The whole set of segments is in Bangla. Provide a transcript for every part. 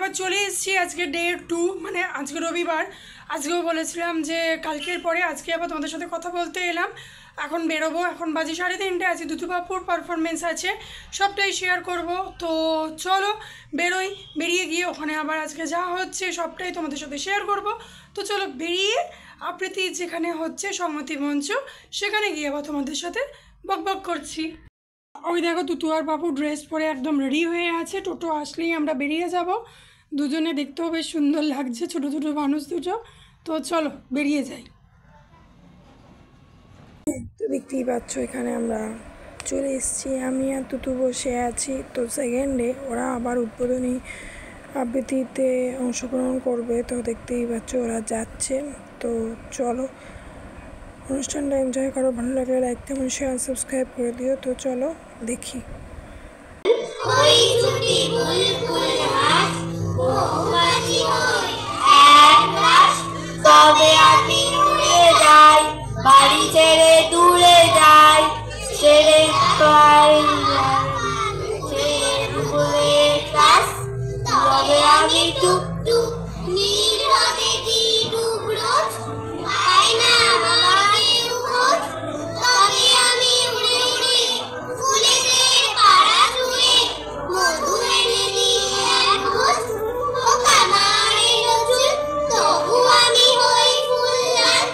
আবার চলে এসেছি আজকে ডে 2, মানে আজকে রবিবার। আজকেও বলেছিলাম যে কালকের পরে আজকে আবার তোমাদের সাথে কথা বলতে এলাম। এখন বেরোবো, এখন বাজে 3:30। আছে দুতুবাপুর পারফরমেন্স আছে, সবটাই শেয়ার করব। তো চলো বেরোই, বেরিয়ে গিয়ে ওখানে আবার আজকে যা হচ্ছে সবটাই তোমাদের সাথে শেয়ার করব। তো চলো বেরিয়ে আবৃত্তি যেখানে হচ্ছে সংহতি মঞ্চ, সেখানে গিয়ে আবার তোমাদের সাথে বকবক করছি। ওই দেখো তুতু আর বাবু ড্রেস পরে একদম রেডি হয়ে আছে, টোটো আসলেই আমরা বেরিয়ে যাব। দুজনে দেখতেও বেশ সুন্দর লাগছে, ছোটো ছোটো মানুষ দুটো। তো চলো বেরিয়ে যাই। তো দেখতেই পাচ্ছ এখানে আমরা চলে এসেছি, আমি আর তুতু বসে আছি। তো সেকেন্ডে ওরা আবার উদ্বোধনী আবৃত্তিতে অংশগ্রহণ করবে, তো দেখতেই পাচ্ছ ওরা যাচ্ছে। তো চলো অনুষ্ঠানটা এনজয় করো, ভালো লাগলে লাইক কমেন্ট শেয়ার সাবস্ক্রাইব করে দিও। তো চলো দেখি। তবে আমি উড়ে যাই, বাড়ি ছেড়ে দূরে যাই, ছেড়ে তবে আমি টুক টুক নীরবে ডুব রোজ পাই না আমাকে খোঁজ। তবে আমি উড়ে উড়ে ফুলেদের পাড়া জুড়ে মধু এনে দিই এক খোঁজ। পোকা মারে নজর তবু আমি হই ফুলদান,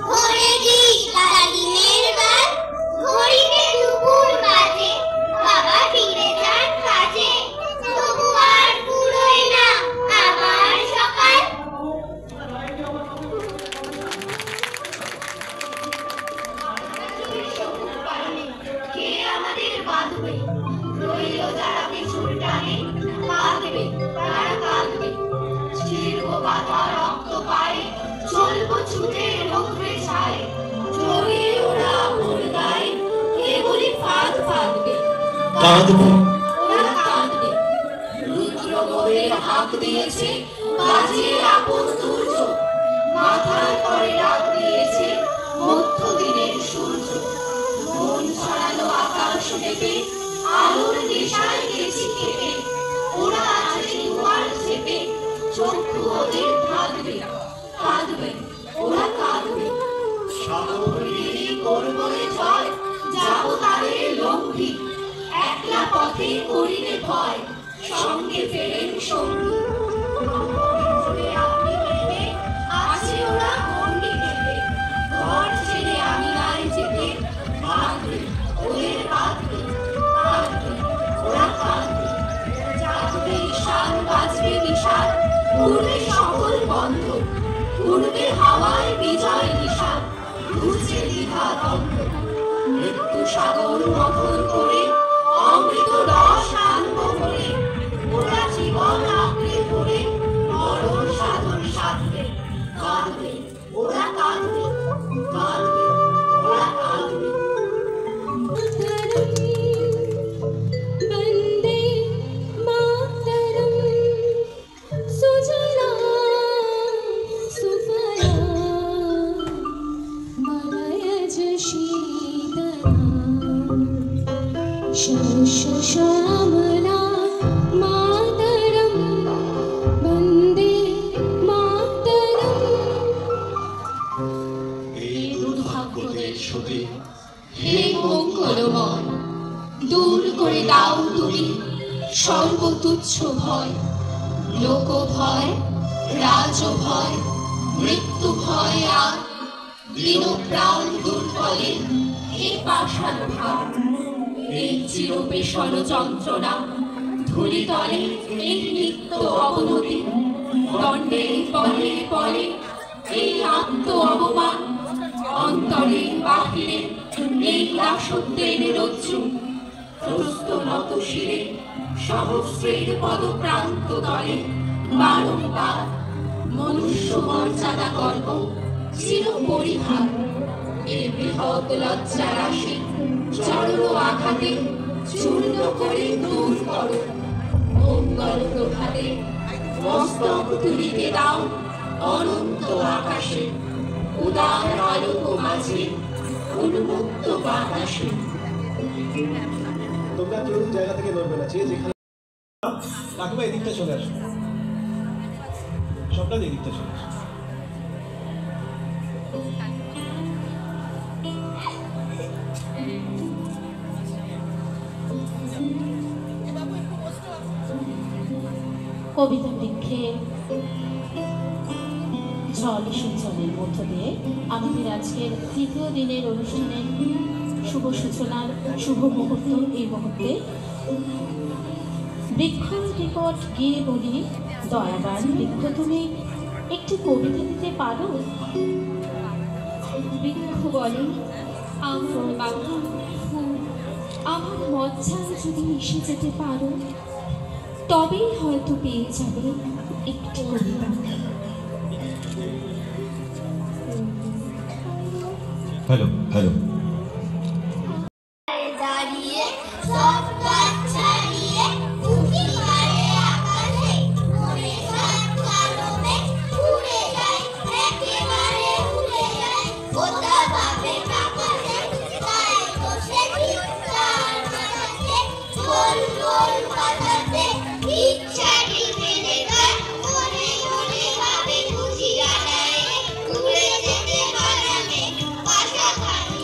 ভরে দিই ডালিমের গান। ঘড়িতে দুপুর বাজে, বাবা ফিরে যান কাজে, তবু আর পুরোয় না আমার সকাল। কে আমাদের বাঁধবে, রইল যারা পিছুর টানে, কাঁদবে তারা কাঁদবে, ছিড়ব বাঁধা রক্ত পায়ে, চলবো ছুটে রোখবে ছায়। জড়িয়ে ওরা মোর গায়ে, কেবলই ফাঁদ ফাঁদবে, কাঁদবে ওরা কাঁদবে। রুদ্র গোহের হাত দিয়েছে, বাজে আপন দুর্য, মাথার পরে রাত দিয়েছে মধ্য দিনের সূর্য। মন ছড়ানো আকাশ নেবে, আলোর নেশায় গেছি খেপে, ওরা আছে দুয়ার চেপে, চক্ষু ওদের থাকবে, কাঁদবে ওরা কাঁদবে। সাগরীরই করবো জয়, যাবো তাদের লঙ্ঘি, একলা পথে করিলে ভয়, সঙ্গে ফেরেন সঙ্গী। আছে ওরা গণ্ডি নেবে, ঘর ছেড়ে আমি নাই যেতে, কাঁদবে ওদের কাঁদবে, কাঁদবে ওরা কাঁদবে। জাগবে ঈশান বাজবে নিশান, উড়বে সকল বন্ধ, উড়বে হাওয়ায় বিজয় নিশান, ঘুরছে দ্বিধা দ্বন্দ্ব। মৃত্যু সাগর মথন করে অমৃত রস আনবো ভরে, ওরা জীবন আঁকড়ে ধরে মরণ সাধন সাধবে, কাঁদবে ওরা কাঁদবে, কাঁদবে ওরা কাঁদবে। বন্দে মাতরম সুজলা সুফলা মলয়জ শীতলা শস্য শ্যামলা মাতরম বন্দে মাতরম। এই দুর্ভাগ্য দেশ হতে হে মঙ্গলময়, দূর করে দাও তুমি সর্বতুচ্ছ ভয়। লোক ভয়, রাজ ভয়, মৃত্যু ভয় আর দিন প্রাণ দুর্বলে হে পাষাণ ভার। এই চিরপেশন যন্ত্রণা ধূলি তলে এই নিত্য অবনতি, দণ্ডে পলে পলে এই আত্ম অবমান, অন্তরে বাহিরে এই দাসত্বের রজ্জু। প্রস্ত নত শিরে সহস্রের পদপ্রান্ত তলে বারংবার মনুষ্য মর্যাদা গর্ব চির পরিহার। এ বৃহৎ লজ্জা রাশি চরণ আঘাতে চূর্ণ করে দূর করো। মঙ্গল প্রভাতে মস্তক তুলিতে দাও অনন্ত আকাশে, উদার আলোক মাঝে উন্মুক্ত বাতাসে। তোমরা কেউ জায়গা থেকে নড়বে না, যে যেখানে কাকিমা এদিকটা চলে আসবে। সবটা দিদিত্ব চলে আসে। কবিতা বৃক্ষে জল সূচনের মধ্য দিয়ে আমাদের আজকের তৃতীয় দিনের অনুষ্ঠানের শুভ সূচনার শুভ মুহূর্ত। এই মুহূর্তে বৃক্ষ নিকট গিয়ে বলি, দয়াবান বৃক্ষ, তুমি একটি কবিতা দিতে পারো? বৃক্ষ বলে, আমার বাগান ফুল, আমার মজ্জায় যদি মিশে যেতে পারো, তবেই হয়তো পেয়ে যাবে একটি কবিতা। হ্যালো হ্যালো দাঁড়িয়ে সব গাছ ছাড়িয়ে উঁকি মারে আকাশে, মনে সাত কালো মেঘ উড়ে যায়, একেবারে উড়ে যায়। ওটা ভাবে আকাশে, তাই তো সে ঠিক তার মাথাতে গোল গোল পাতাতে ইচ্ছাটি বেঁধে যায়। মনে মনে ভাবে বুঝি ডানায় উড়ে যেতে পারা মেঘ, বাসা খালি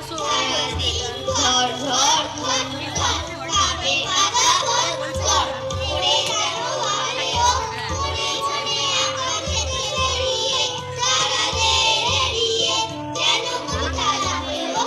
সারাদিন ঝড় ঝড় ঝড় ঝড় কাঁপে কাদা বন ঝড়। উড়ে যেন হারিও মনে মনে আকাশে বেরিয়ে, তারাদের এড়িয়ে যেন কোথা যাবে ও।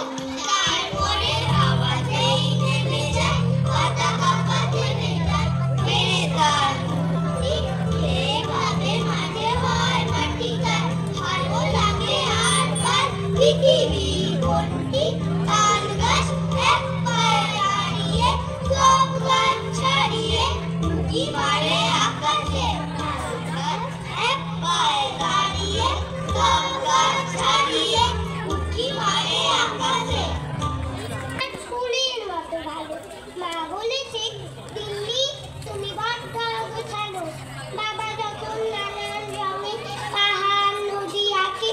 তারপরে আওয়াজেই নেমে যায়, পাতা কাঁপা থেমে যায়। মেরে তার মুক্তি খেয়ে ভাবে মাঝে হয় মাটি গাছ, ভালো লাগে আর বার পৃথিবী ভর্তি তাল গাছ। এক পায়ে দাঁড়িয়ে সব গাছ ছাড়িয়ে উঁকি মারে আকাশে, তাল গাছ। এক পায়ে দাঁড়িয়ে সব গাছ ছাড়িয়ে উঁকি মারে আকাশে। ফুলের মতো ভালো, মা বলেছে দিল্লি তুমি বড্ড গোছালো। বাবা যখন নানান রঙে পাহাড় নদী আঁকে,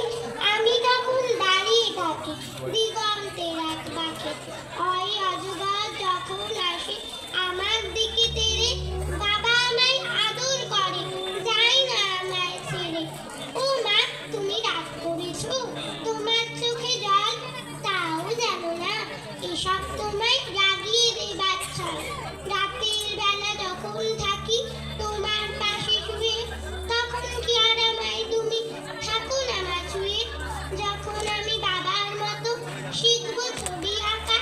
আমি তখন দাঁড়িয়ে থাকি দিগন্তের এক বাঁকে। ওই অজগর যখন আসে আমার দিকে তেড়ে, বাবা আমায় আদর করে, যায় না আমায় ছেড়ে। ও মা, তুমি রাগ করেছো, তোমার চোখে জল, তাও জানো না এসব তোমায় রাগিয়ে দেবার ছল। রাতের বেলা যখন থাকি তোমার পাশে শুয়ে, তখন কি আর আমায় তুমি থাকো না মা ছুঁয়ে। যখন আমি বাবার মতো শিখবো ছবি আঁকা,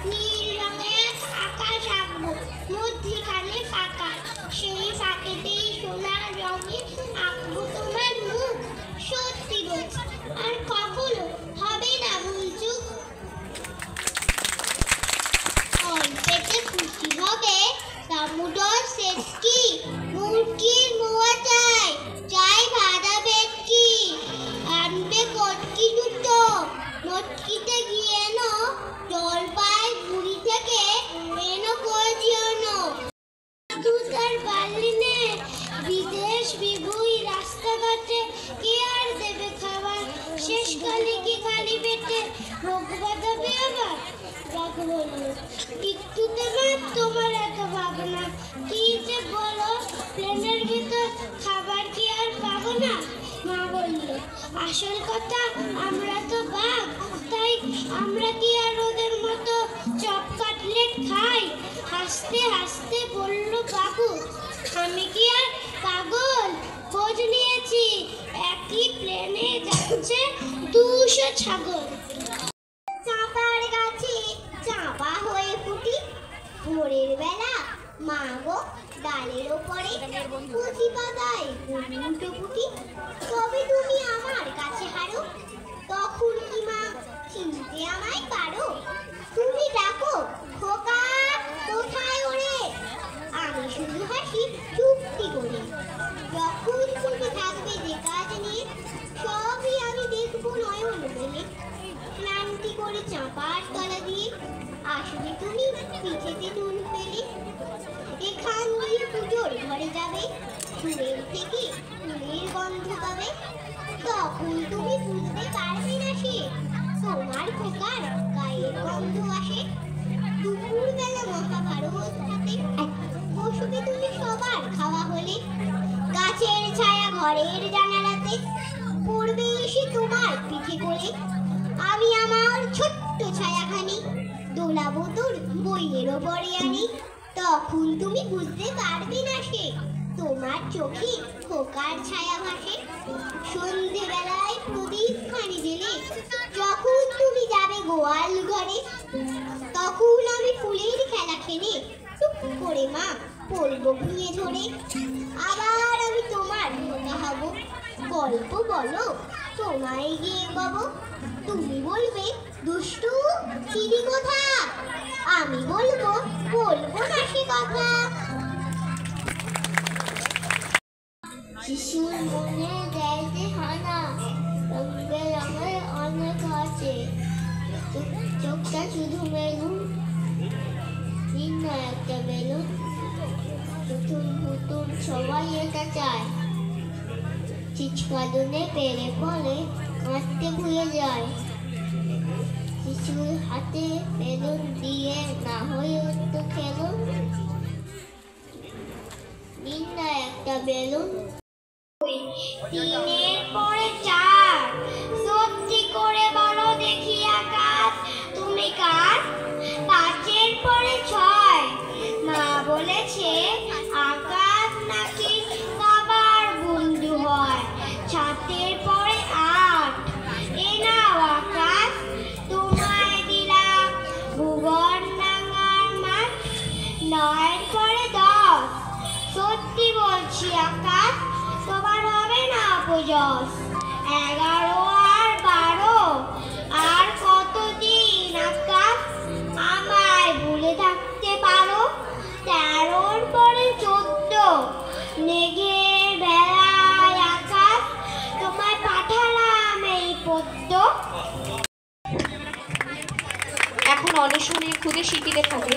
নীল রঙের আকাশ আঁকবো, মধ্যিখানে ফাঁকা, সেই ফাঁকেতেই সোনার রঙে আঁকবো তোমার মুখ। সত্যি বলছি, আর কখনো হবে না ভুলচুক। অল্পেতে খুশি হবে দামোদর সেটকি, মুরগির মোয়া চাই, চাই ভাজা ভেটকি, আনবে কটকি দুটো, মটকিতে গিয়ে এনো জলপাই গুড়ি থেকে এনো কজিয়ানো। দুধার বার্লিনে বিদেশ বিভুই রাস্তাঘাটে কে আর দেবে খাবার, শেষকালে কি খালি পেটে রোগ বাঁধাবে আবার। রাগ বলল, একটু দেবে তোমার এত ভাবনা, কি যে বলো প্লেনের ভিতর খাবার কি আর পাবো না। মা বলল, আসল কথা আমরা তো বাঘ, তাই আমরা কি আর ওদের মতো চপ কাটলেট খাই। হাসতে হাসতে বলল বাবু, আমি কি আর পাগল, খোঁজ নিয়েছি একই প্লেনে যাচ্ছে 200 ছাগল। চাঁপার গাছে চাঁপা হয়ে ফুটি, ভোরের বেলা মা গো ডালের ওপরে কচি পাতায় উঠো ফুটি। তবে তুমি আমার কাছে হারো, তখন কি মা চিনতে আমায় পারো। তুমি ডাকো খোকা কোথায় ওরে, আমি শুধু হাসি চুপটি করে। যখন তুমি থাকবে যে কাজ নিয়ে, সবই আমি দেখবো নয়ন মেলে। ক্লান্তি করে চাঁপার তলা দিয়ে আসবে তুমি পিঠেতে নুন ফেলে। এখান দিয়ে পুজোর ঘরে যাবে, সুরের থেকে ফুলের গন্ধ পাবে। তখন তুমি বুঝতে পারবে না সে তোমার খোকার গায়ের গন্ধ আসে। দুপুরবেলা মহাভারত হাতে বসবে তুমি সবার খাওয়া হলে, গাছের ছায়া ঘরে বইয়ের ওপরে আনি, তখন তুমি বুঝতে পারবে না সে তোমার চোখে খোকার ছায়া ভাসে। সন্ধেবেলায় প্রদীপ খানি জেলে যখন তুমি যাবে গোয়াল ঘরে, তখন আমি ফুলের খেলা খেলে টুক করে মা পড়বো ঘুমিয়ে ধরে। আবার আমি তোমার খোকা হব, গল্প বলো তোমায় গিয়ে গাবো। তুমি বলবে দুষ্টু চিনি কথা, আমি বলবো না সে কথা। শিশুর মনে দেয়তে হয় না, রঙে রঙে অনেক আছে, চোখটা শুধু বেলুন, ভিন্ন একটা বেলুন। পুতুল পুতুল সবাই এটা চায়, চিচকাদুনে পেরে পড়ে কাঁদতে ভুলে যায়। শিশুর হাতে বেলুন দিয়ে না হয়ে উঠতো খেলুন, ভিন্ন একটা বেলুন। তিনের পরে চার, সত্যি করে বলো দেখি আকাশ তুমি কার? পাঁচের পরে ছয়, মা বলেছে আকাশ নাকি সবার বন্ধু হয়। সাতের পরে আট, এ নাও আকাশ তোমায় দিলাম ভুবন ডাঙার মাঠ। নয়ের পরে দশ, সত্যি বলছি আকাশ তোমার হবে না অপযশ। 11 আর 12, আর কতদিন আকাশ আমায় ভুলে থাকতে পারো? 13 পরে 14, মেঘের বেলায় আকাশ তোমায় পাঠালাম এই পদ্য। এখন অনশনে ক্ষুদে শিল্পীদের হাতে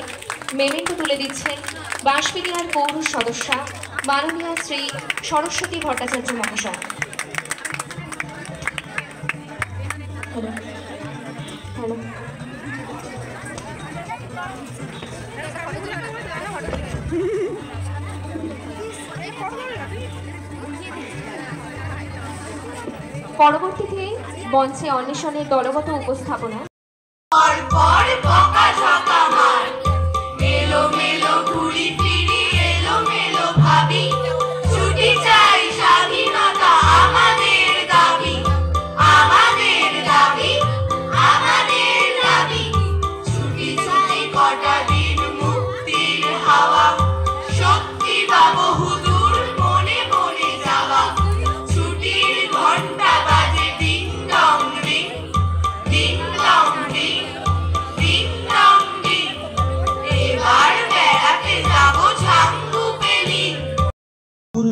মেমেন্টো তুলে দিচ্ছেন বাঁশবেড়িয়ার পৌর সদস্যা মাননীয়া শ্রী সরস্বতী ভট্টাচার্য মহাশয়। পরবর্তীতে মঞ্চে অন্বেষণের দলগত উপস্থাপনা।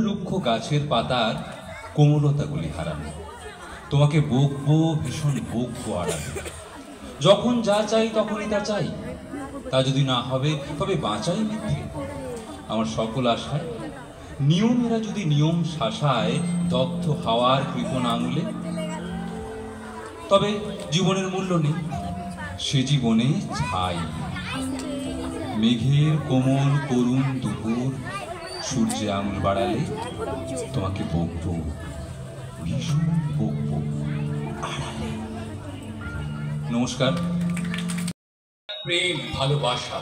রুক্ষ গাছের পাতার কোমলতাগুলি হারানো, তোমাকে বকবো ভীষণ বকবো আড়ালে। যখন যা চাই তখনই তা চাই, তা যদি না হবে তবে বাঁচাই মিথ্যে। আমার সকল আশায় নিয়মেরা যদি নিয়ম শাসায় দগ্ধ হাওয়ার কৃপণ আঙুলে, তবে জীবনের মূল্য নেই, সে জীবনে ছাই। মেঘের কোমল করুণ দুপুর সূর্যে আঙুল বাড়ালে তোমাকে বকবো, ভীষণ বকবো আড়ালে। নমস্কার। প্রেম ভালোবাসা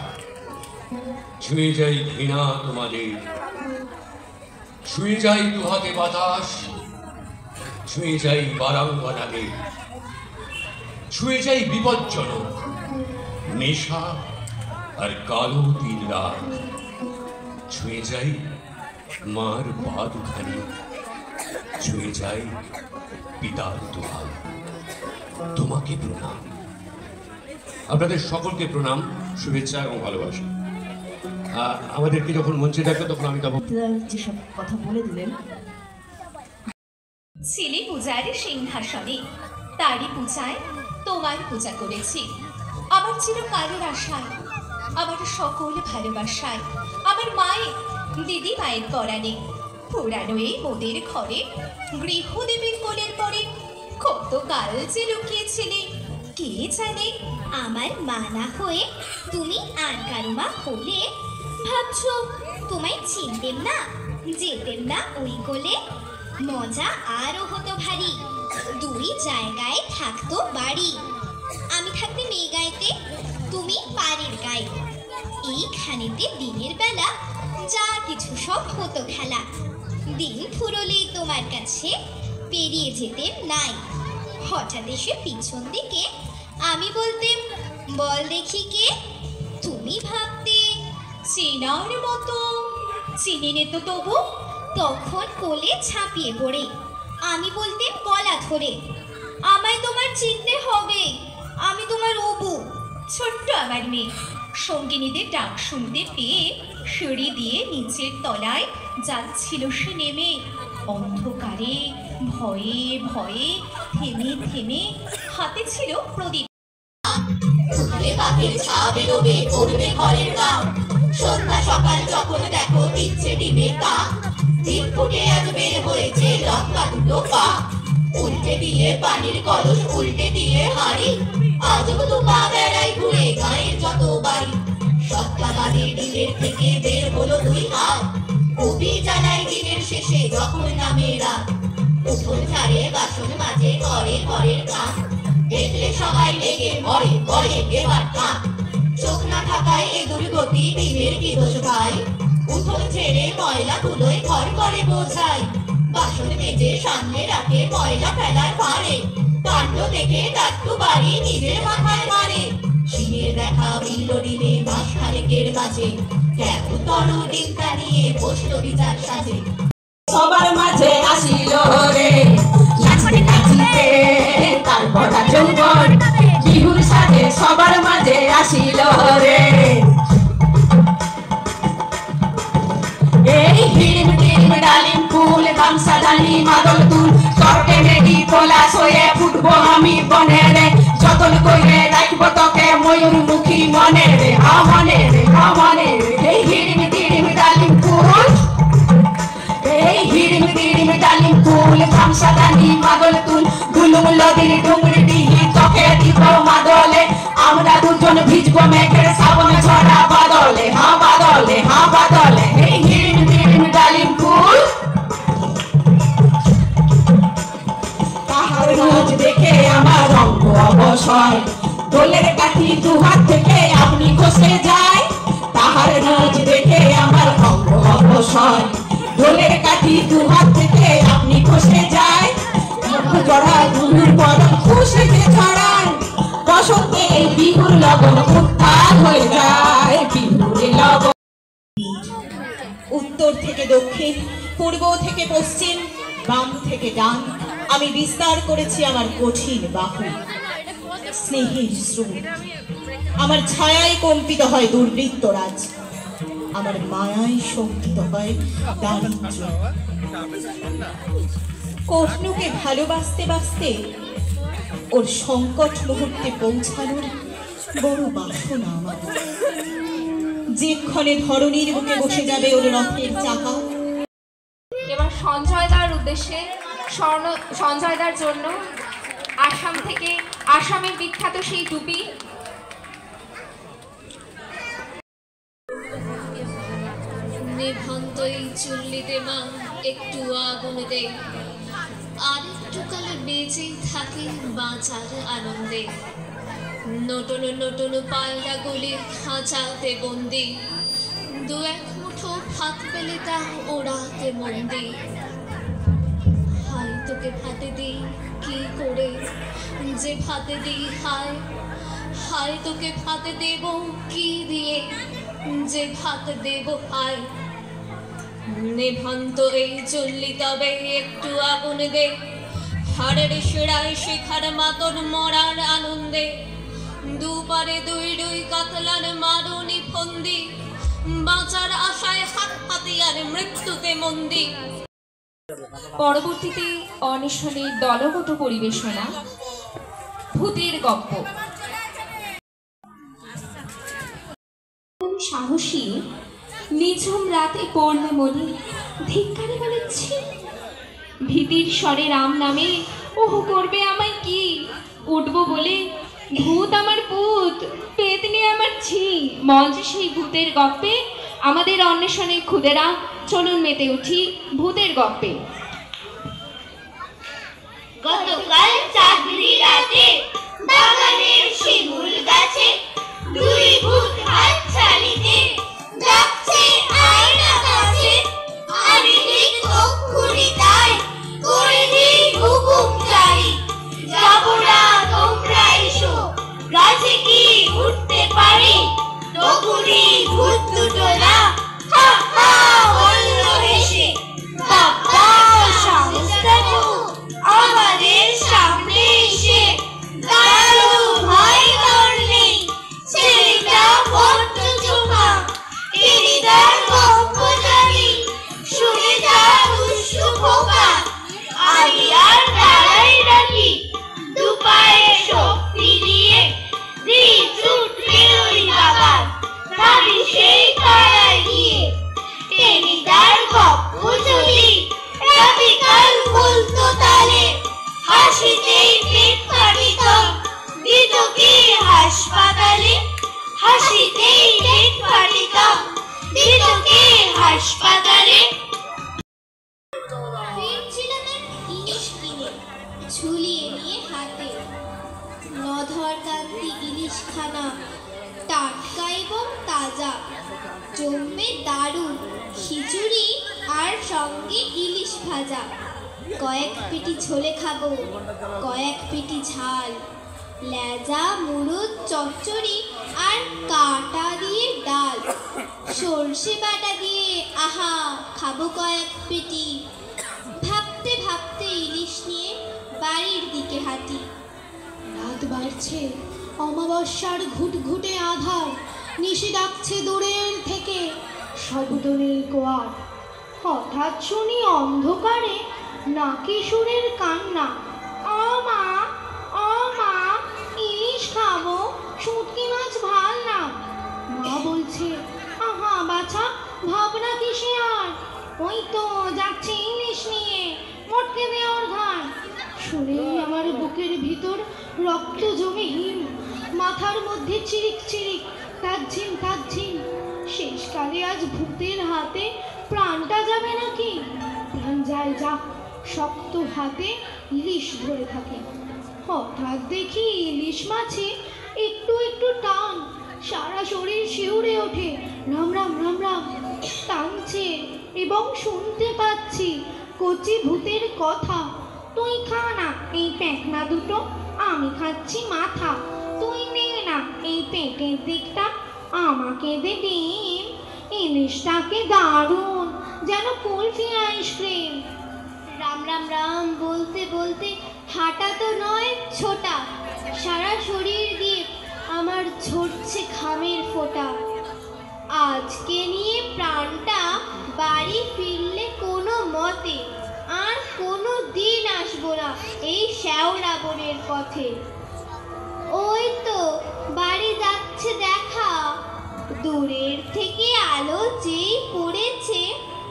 ছুঁয়ে যাই ঘৃণা তোমাদের, ছুঁয়ে যাই দুহাতে বাতাস, ছুঁয়ে যাই বারাঙ্গনাদের, ছুঁয়ে যাই বিপজ্জনক নেশা আর কালো দিন রাত, ছুঁয়ে যাই মার পা দুখানি, ছুঁয়ে যাই পিতার দুহাত। তোমাকে প্রণাম, আপনাদের সকলকে প্রণাম, শুভেচ্ছা এবং ভালোবাসা। আমাদেরকে যখন মঞ্চে ডাকলো তখন আমি তখন যেসব কথা বলে দিলেন। ছেলে পূজার সিংহাসনে তারই পূজায় তোমার পূজা করেছি। আমার চিরকালের আশায়, আমার সকল ভালোবাসায়, আমার মায়ের দিদি মায়ের পরাণে পুরানো এই মোদের ঘরে গৃহদেবীর কোলের পরে কত কাল যে লুকিয়েছিলে কে জানে। আমার মা না হয়ে তুমি আর কারো মা হলে, ভাবছো তোমায় চিনতেম না, যেতেম না ওই কোলে। মজা আরও হতো ভারী, দুই জায়গায় থাকতো বাড়ি। আমি থাকতে মেয়ে গাইতে, তুমি পাড়ের গায়ে। এইখানেতে দিনের বেলা যা কিছু সব হতো খেলা। দিন ফুরলেই তোমার কাছে পেরিয়ে যেতেম নাই। হঠাৎ এসে পিছন দিকে আমি বলতেম, বল দেখি কে? তুমি ভাবতে চেনার মতো, চিনে নিত তবু। তখন কোলে ঝাঁপিয়ে পড়ে আমি বলতেম গলা ধরে, আমায় তোমার চিনতে হবে, আমি তোমার অপু, ছোট্ট আমার মেয়ে। সঙ্গিনীদের ডাক শুনতে পেয়ে সিঁড়ি দিয়ে নিচের তলায় যাচ্ছিল সে নেমে। অন্ধকারে ভয়ে ভয়ে থেমে থেমে হাতে ছিল প্রদীপ। সন্ধ্যা সকাল যখন দেখো দিচ্ছে ডিমে কা, দিন ফুটে আজ বের হয়েছে লঙ্কা দুটো পা। উল্টে দিয়ে পানির কলস, উল্টে দিয়ে হাড়ি, আজও তো পা বেড়াই ঘুরে গায়ের যত বাড়ি। সপ্তাহে ডিমের থেকে বের হলো দুই হাত, কবি জানাই দিনের শেষে যখন নামে রাত। উঠোন ঝাড়ে বাসন মাঝে করে ঘরের কাজ, দেখলে সবাই লেগে মরে করে এবার কাজ। চোখ না থাকায় এ দুর্গতি ডিমের কি দোষ ভাই? উঠোন ছেড়ে ময়লা ধুলোয় ঘর করে বোঝাই। বাসন মেজে সামনে রাখে ময়লা ফেলার পারে, কাণ্ড দেখে টাট্টু বাড়ি নিজের মাথায় মারে। শিঙের দেখা মিলল ডিমে মাস খানেকের মাঝে, কেমন তরু ডিমটা নিয়ে বসল বিচার সাজে। সবার মাঝে আসিল রে নাচতে নাচিতে তার বড়া যৌবন, বিহুর সাথে সবার মাঝে আসিল রে। এই হিড়িম টিড়িম ডালিম ফুল গামছা দানি মাদল তুল, তর্কে মেঘি পলাশ হয়ে ফুটবো আমি বনে রে। যতন কইরে রাখবো তোকে ময়ূর মুখী মনে রে, মনে রে মনে রে। এই হিড়িম টিড়িম ডালিম ফুল, এই হিড়িম টিড়িম ডালিম ফুল গামছা দানি মাদল তুল, গুলুম নদীর ডুংরি ডিহি তোকে দিব মাদলে। আমরা দুজন ভিজবো মেঘের শ্রাবণ ঝরা বাদলে, বাদলে বাদলে। এই হিড়িম টিড়িম ডালিম ফুল। তাহার রোজ দেখে আমার রঙ্গ অবসর, দোলের কাঠি দু হাত থেকে আপনি খসে যায়। তাহার রোজ দেখে আমার রঙ্গ অবসর, দোলের কাঠি দু হাত থেকে আপনি খসে যায়। জড়া গুরুর পরম খুশি যে ছড়ায়, বসন্তে এই বিহুর লগন উত্তাল হয়ে যায়, বিহুর লগন। উত্তর থেকে দক্ষিণ, পূর্ব থেকে পশ্চিম, বাম থেকে ডান, আমি বিস্তার করেছি আমার কঠিন বাহু। স্নেহের স্রোত আমার ছায়ায় কম্পিত হয় দুর্বৃত্তরাজ, আমার মায়ায় শঙ্কিত হয় দারিদ্র্য। কষ্ণকে ভালোবাসতে বাসতে ওর সংকট মুহূর্তে পৌঁছানোর বড় বাসনা আমার। যেক্ষণে ধরণীর বুকে বসে যাবে ওর রথের চাকা। এবার সঞ্জয়দার উদ্দেশ্যে, সঞ্জয়দার জন্য আসাম থেকে, আসামের বিখ্যাত সেই টুপি। নিভন্ত এই চুল্লিতে মা একটু আগুন দে, আর একটু কালে বেঁচেই থাকে বাঁচার আনন্দে। নতুন নতুন পায়রা গুলি খাঁচাতে বন্দি, দু এক মুঠো ভাত পেলে তা ওড়াতে মন্দি। হাই তোকে ভাতে দিই কি করে যে ভাতে দিই, হায় হায় তোকে ভাতে দেব কি দিয়ে যে ভাত দেব হায়। নিভন্ত এই চুল্লি তবে একটু আগুন দে, হাড়ের শিরায় শিখার মাতন মরার আনন্দে। দুপারে দুই দুই কাতলার মারুনি ফন্দি, বাঁচার আশায় হাত হাতিয়ার মৃত্যুতে মন্দি। পরবর্তীতে অন্বেষণের দলগত পরিবেশনা ভূতের গপ্প। সাহসী নিঝুম রাতে পড়লে মনে ধিক্কারে বলেছি, ভীতির স্বরে রাম নামে ওহ করবে আমায় কি। উঠবো বলে ভূত আমার পুত, পেতনি আমার ছি। মঞ্চে সেই ভূতের গপ্পে আমাদের অন্বেষণের খুদেরা, চলুন মেতে উঠি ভূতের গপ্পে। গতকাল চাঁদনি রাতে বাগানের শিমুল গাছে দুই ভূত হাত ছাড়িতে অধর কান্তি ইলিশ খানা, টাটকা এবং তাজা, জমে দারুণ খিচুড়ি আর সঙ্গে ইলিশ ভাজা। কয়েক পেটি ঝোলে খাবো, কয়েক পেটি ঝাল, লেজা মুড়ুদ চচ্চড়ি আর কাটা দিয়ে ডাল, সর্ষে বাটা দিয়ে আহা খাবো কয়েক পেটি। ভাবতে ভাবতে ইলিশ নিয়ে বাড়ির দিকে হাঁটি। রাত বাড়ছে, অমাবস্যার ঘুটঘুটে আধার, নিশি ডাকছে দূরের থেকে, শব্দ নেই কোয়ার। হঠাৎ শুনি অন্ধকারে নাকিশোরের কান্না, ও মা, ও মা, ইলিশ খাবো, শুটকি মাছ ভাল না। মা বলছে, আহা বাছা, ভাবনা কিসে আর, ওই তো যাচ্ছে ইলিশ নিয়ে, মটকে দে ওর ঘাড়। শুনেই আমার বুকের ভিতর রক্ত জমে হিম, মাথার মধ্যে চিরিক চিরিক তাজ্জিম তাজ্জিম। শেষকালে আজ ভূতের হাতে প্রাণটা যাবে নাকি? প্রাণ যায় যাক, শক্ত হাতে ইলিশ ধরে থাকে। হঠাৎ দেখি ইলিশ মাছে একটু একটু টান, সারা শরীর শিউরে ওঠে, রাম রাম রাম রাম টানছে এবং শুনতে পাচ্ছি কচি ভূতের কথা। তুই খা না এই পেঁকনা দুটো, আমি খাচ্ছি মাথা। তুই নে না এই পেটের দিকটা, আমাকে দে ডিম। ইলিশটাকে দারুণ, যেন কুলফি আইসক্রিম। রাম রাম রাম বলতে বলতে হাঁটা তো নয় ছোটা, সারা শরীর দিয়ে আমার ঝরছে ঘামের ফোঁটা। আজকে নিয়ে প্রাণটা বাড়ি ফিরলে কোনো মতে আর কোনো দিন আসবো না এই শ্যাওলা বনের পথে। ওই তো বাড়ি যাচ্ছে দেখা, দূরের থেকে আলো যেই পড়েছে,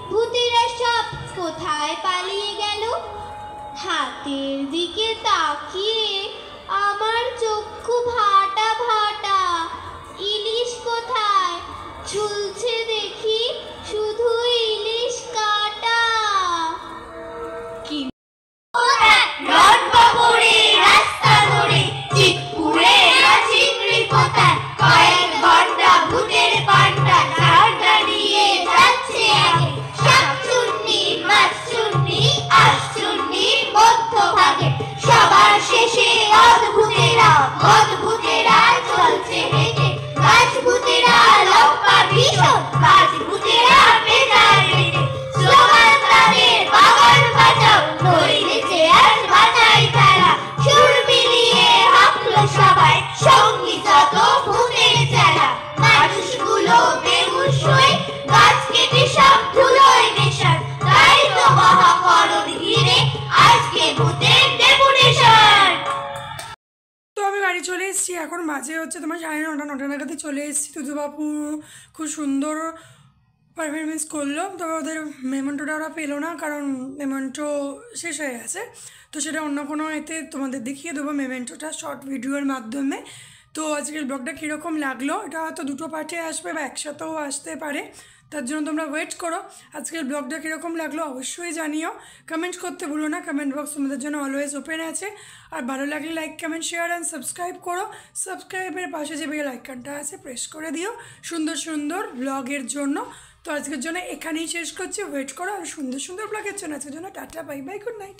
ভূতেরা সব কোথায় পালিয়ে গেল। হাতের দিকে তাকিয়ে আমার চক্ষু ভাটা ভাটা, ইলিশ কোথায় ঝুলছে দেখি শুধু ইলিশ কাটা। কি রাস্তা ধরে চিৎপুরে চিংড়ি কোথায়, কয়েক ঘন্টা ভূতের পান্ডা ঝাড়টা নিয়ে যাচ্ছে আগে। শাকচুন্নি মাছচুন্নি আশচুন্নি মধ্যভাগে, সবার শেষে অদ্ভুতেরা অদ্ভুতেরা চলছে হেঁটে। গাছভূতেরা লম্বা ভীষণ, গাছভূতেরা বেজায় রেটে। স্লোগান তাদের বাগান বাঁচাও, নইলে চেয়ার বাঁচাই তারা। সুর মিলিয়ে হাঁকলো সবাই, সঙ্গী যত ভূতের চেলা। মানুষগুলো বেহুশ হয়ে গাছ কেটে সব ধুলোয় নেশার, তাই তো মহাকরণ ঘিরে আজকে ভূতের ডেপুটেশন। তো আমি বাড়ি চলে এসেছি, এখন বাজে হচ্ছে তোমার 9:30 নাগাদে চলে এসেছি। দুধুবাবু খুব সুন্দর পারফরমেন্স করলো, তবে ওদের মেমেন্টোটা ওরা পেলো না, কারণ মেমেন্টো শেষ হয়ে গেছে। তো সেটা অন্য কোনো এতে তোমাদের দেখিয়ে দেবো মেমেন্টোটা শর্ট ভিডিওর মাধ্যমে। তো আজকের ব্লগটা কীরকম লাগলো, এটা হয়তো দুটো পার্টে আসবে বা একসাথেও আসতে পারে, তার জন্য তোমরা ওয়েট করো। আজকের ব্লগটা কীরকম লাগলো অবশ্যই জানিও, কমেন্ট করতে ভুলো না, কমেন্ট বক্স তোমাদের জন্য অলওয়েজ ওপেন আছে। আর ভালো লাগলে like comment share and subscribe করো। সাবস্ক্রাইবের পাশে যে বেল আইকনটা আছে প্রেস করে দিও সুন্দর সুন্দর ব্লগের জন্য। তো আজকের জন্য এখানেই শেষ করছি, ওয়েট করো আর সুন্দর সুন্দর ব্লগের জন্য। আজকের জন্য tata, bye bye, good night.